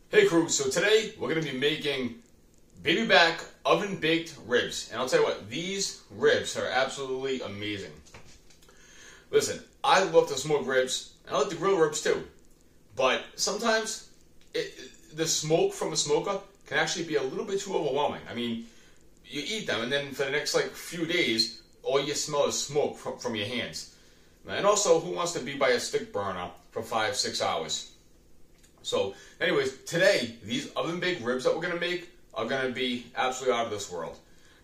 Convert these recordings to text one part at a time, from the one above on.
Hey crew, so today we're going to be making baby back oven baked ribs. And I'll tell you what, these ribs are absolutely amazing. Listen, I love to smoke ribs, and I like to grill ribs too. But sometimes the smoke from a smoker can actually be a little bit too overwhelming. I mean, you eat them and then for the next few days, all you smell is smoke from your hands. And also, who wants to be by a stick burner for 5-6 hours? So, anyways, today, these oven-baked ribs that we're going to make are going to be absolutely out of this world.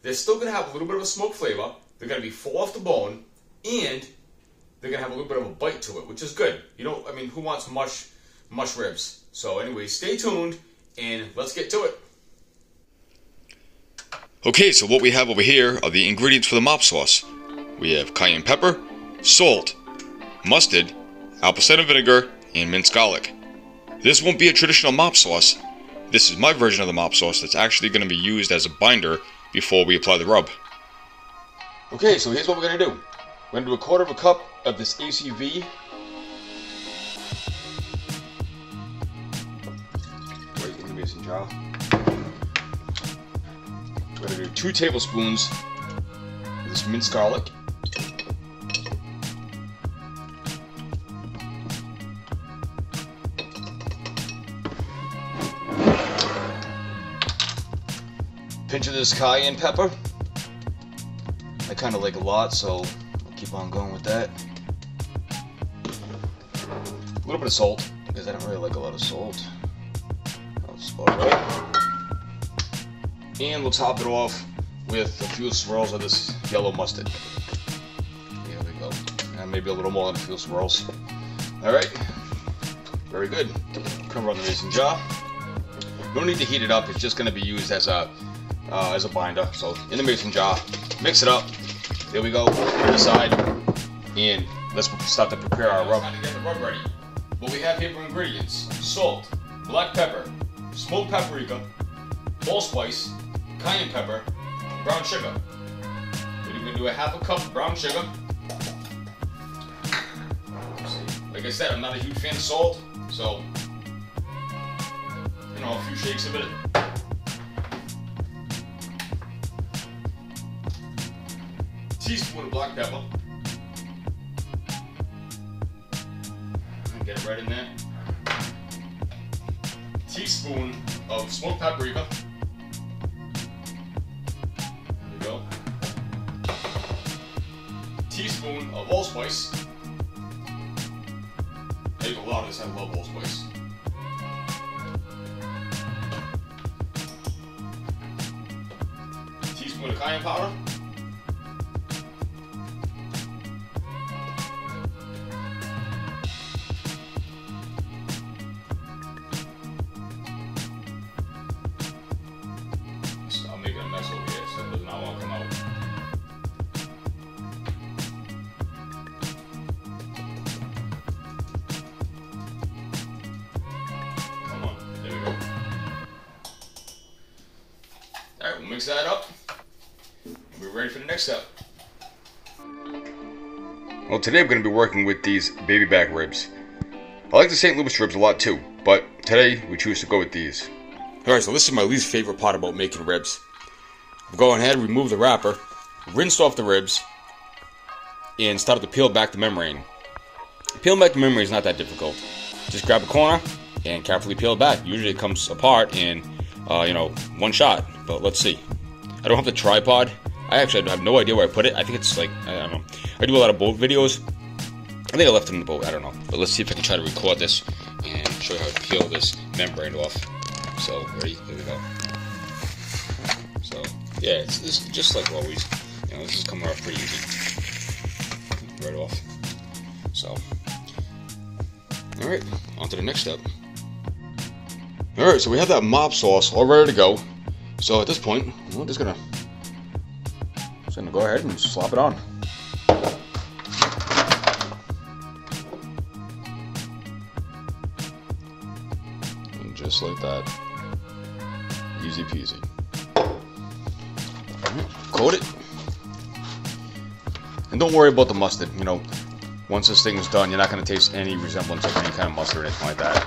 They're still going to have a little bit of a smoke flavor. They're going to be full off the bone, and they're going to have a little bit of a bite to it, which is good. You know, I mean, who wants mush ribs? So, anyways, stay tuned, and let's get to it. Okay, so what we have over here are the ingredients for the mop sauce. We have cayenne pepper, salt, mustard, apple cider vinegar, and minced garlic. This won't be a traditional mop sauce. This is my version of the mop sauce that's actually going to be used as a binder before we apply the rub. Okay, so here's what we're going to do. We're going to do 1/4 cup of this ACV. Right in the mason jar. We're going to do 2 tablespoons of this minced garlic. Pinch of this cayenne pepper. I kind of like a lot, so I'll keep on going with that. A little bit of salt, because I don't really like a lot of salt. That's about right. And we'll top it off with a few swirls of this yellow mustard. There we go. And maybe a little more than a few swirls. Alright. Very good. Cover on the mason jar. No need to heat it up, it's just going to be used as a binder. So in the mason jar, mix it up. There we go. Put it aside, and let's start to prepare our rub. Time to get the rub ready. What we have here for ingredients: salt, black pepper, smoked paprika, allspice, cayenne pepper, brown sugar. We're going to do 1/2 cup of brown sugar. Like I said, I'm not a huge fan of salt, so a few shakes of it. Teaspoon of black pepper. Get it right in there. Teaspoon of smoked paprika. There we go. Teaspoon of allspice. I use a lot of this. I love allspice. Teaspoon of cayenne powder. I'm making a mess over here, so it does not want to come out. Come on, there we go. Alright, we'll mix that up. We're ready for the next step. Well, today I'm going to be working with these baby back ribs. I like the St. Louis ribs a lot too, but today we choose to go with these. Alright, so this is my least favorite part about making ribs. Go ahead, remove the wrapper, rinsed off the ribs, and started to peel back the membrane. Peeling back the membrane is not that difficult. Just grab a corner and carefully peel it back. Usually it comes apart in, one shot. But let's see. I don't have the tripod. I actually have no idea where I put it. I think it's I don't know. I do a lot of boat videos. I think I left it in the boat. I don't know. But let's see if I can try to record this and show you how to peel this membrane off. So, ready? Here we go. So, yeah, it's just like always. This is coming off pretty easy. Right off. So, alright, on to the next step. Alright, so we have that mop sauce all ready to go. So at this point, we're just gonna go ahead and slop it on. And just like that. Easy peasy. Coat it. And don't worry about the mustard, once this thing is done, you're not going to taste any resemblance of any kind of mustard or anything like that.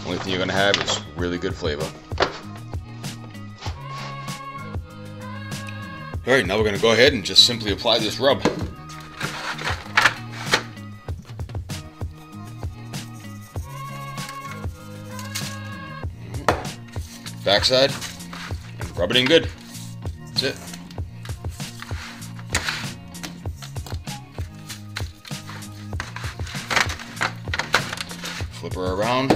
Only thing you're gonna have is really good flavor. Alright, now we're gonna go ahead and just simply apply this rub. Backside, and rub it in good. That's it. Flip her around.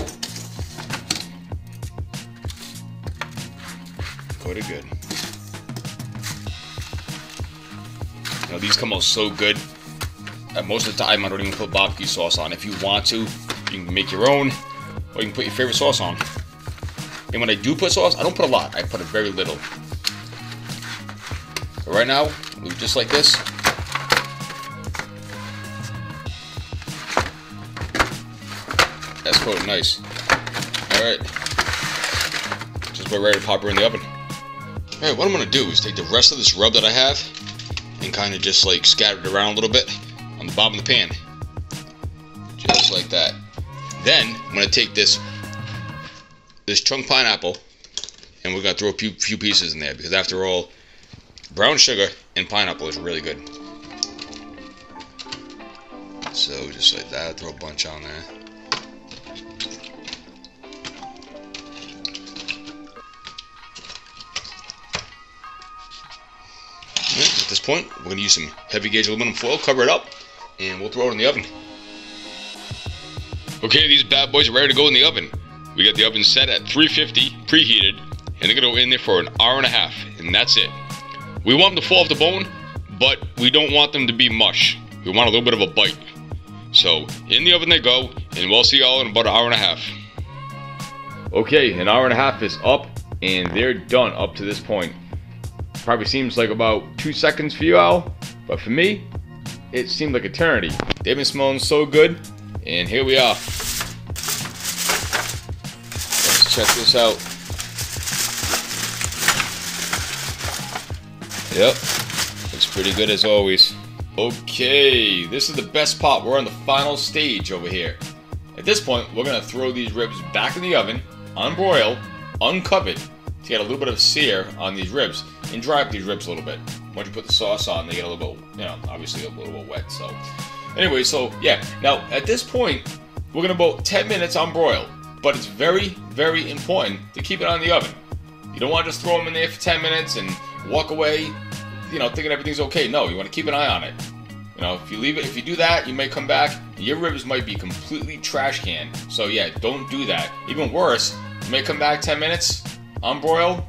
Coated good. You know, these come out so good. Most of the time, I don't even put barbecue sauce on. If you want to, you can make your own, or you can put your favorite sauce on. And when I do put sauce, I don't put a lot. I put a very little. So right now, leave it just like this. That's coated nice. Alright. Just about ready to pop her in the oven. Alright, what I'm going to do is take the rest of this rub that I have and kind of just like scatter it around a little bit on the bottom of the pan. Just like that. Then, I'm going to take this chunk pineapple and we're going to throw a few pieces in there because after all, brown sugar and pineapple is really good. So just like that, throw a bunch on there. At this point, we're going to use some heavy gauge aluminum foil, cover it up, and we'll throw it in the oven. Okay, these bad boys are ready to go in the oven. We got the oven set at 350, preheated, and they're going to go in there for an hour and a half, and that's it. We want them to fall off the bone, but we don't want them to be mush. We want a little bit of a bite. So, in the oven they go, and we'll see y'all in about an hour and a half. Okay, an hour and a half is up, and they're done up to this point. Probably seems like about 2 seconds for you all, but for me, it seemed like eternity. They've been smelling so good, and here we are. Let's check this out. Yep, looks pretty good as always. Okay, this is the best part. We're on the final stage over here. At this point, we're gonna throw these ribs back in the oven, unbroil, uncovered, to get a little bit of sear on these ribs, and dry up these ribs a little bit. Once you put the sauce on, they get a little bit, you know, obviously a little bit wet, so. Anyway, so, yeah. Now, at this point, we're gonna about 10 minutes unbroil, but it's very, very important to keep it on the oven. You don't want to just throw them in there for 10 minutes and walk away, you know, thinking everything's okay. No, you want to keep an eye on it. You know, if you leave it, if you do that, you may come back, and your ribs might be completely trash canned. So yeah, don't do that. Even worse, you may come back 10 minutes, unbroil,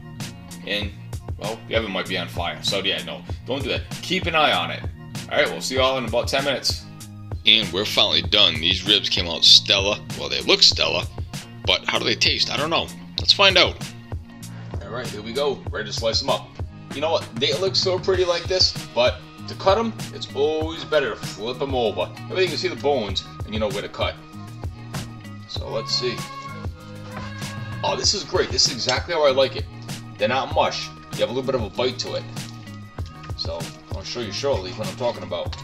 and, well, the oven might be on fire. So yeah, no, don't do that. Keep an eye on it. Alright, we'll see you all in about 10 minutes. And we're finally done. These ribs came out stellar. Well, they look stellar, but how do they taste? I don't know. Let's find out. Alright, here we go. Ready to slice them up. You know what? They look so pretty like this, but to cut them, it's always better to flip them over. That way you can see the bones and you know where to cut. So let's see. Oh, this is great. This is exactly how I like it. They're not mush. You have a little bit of a bite to it. So I'll show you shortly what I'm talking about.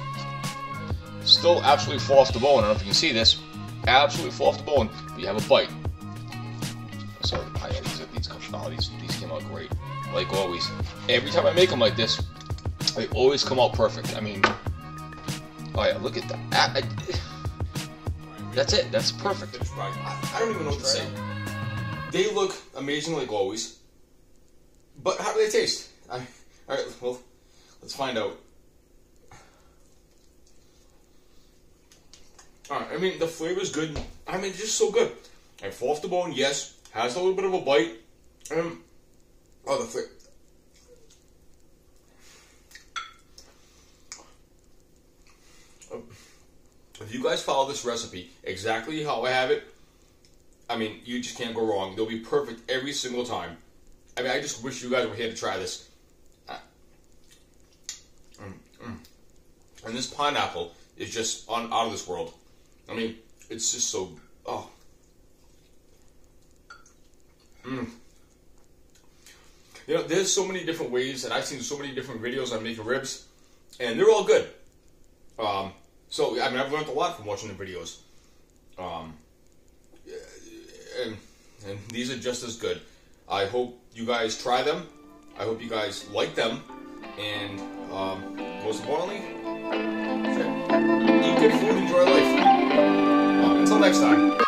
Still absolutely fall off the bone. I don't know if you can see this. Absolutely fall off the bone, but you have a bite. So these came out great. Like always. Every time I make them like this, they always come out perfect. I mean, oh yeah, look at that. That's it. That's perfect. I don't even know what to say. They look amazing like always. But how do they taste? Alright, well, let's find out. Alright, I mean, the flavor's good. I mean, it's just so good. I fall off the bone, yes. Has a little bit of a bite. Oh, the flavor. If you guys follow this recipe exactly how I have it, I mean, you just can't go wrong. They'll be perfect every single time. I mean, I just wish you guys were here to try this. And this pineapple is just out of this world. I mean, it's just so, oh. You know, there's so many different ways, and I've seen so many different videos on making ribs, and they're all good. So, I mean, I've learned a lot from watching the videos. and these are just as good. I hope you guys try them. I hope you guys like them, and most importantly, eat good food, enjoy life. Until next time.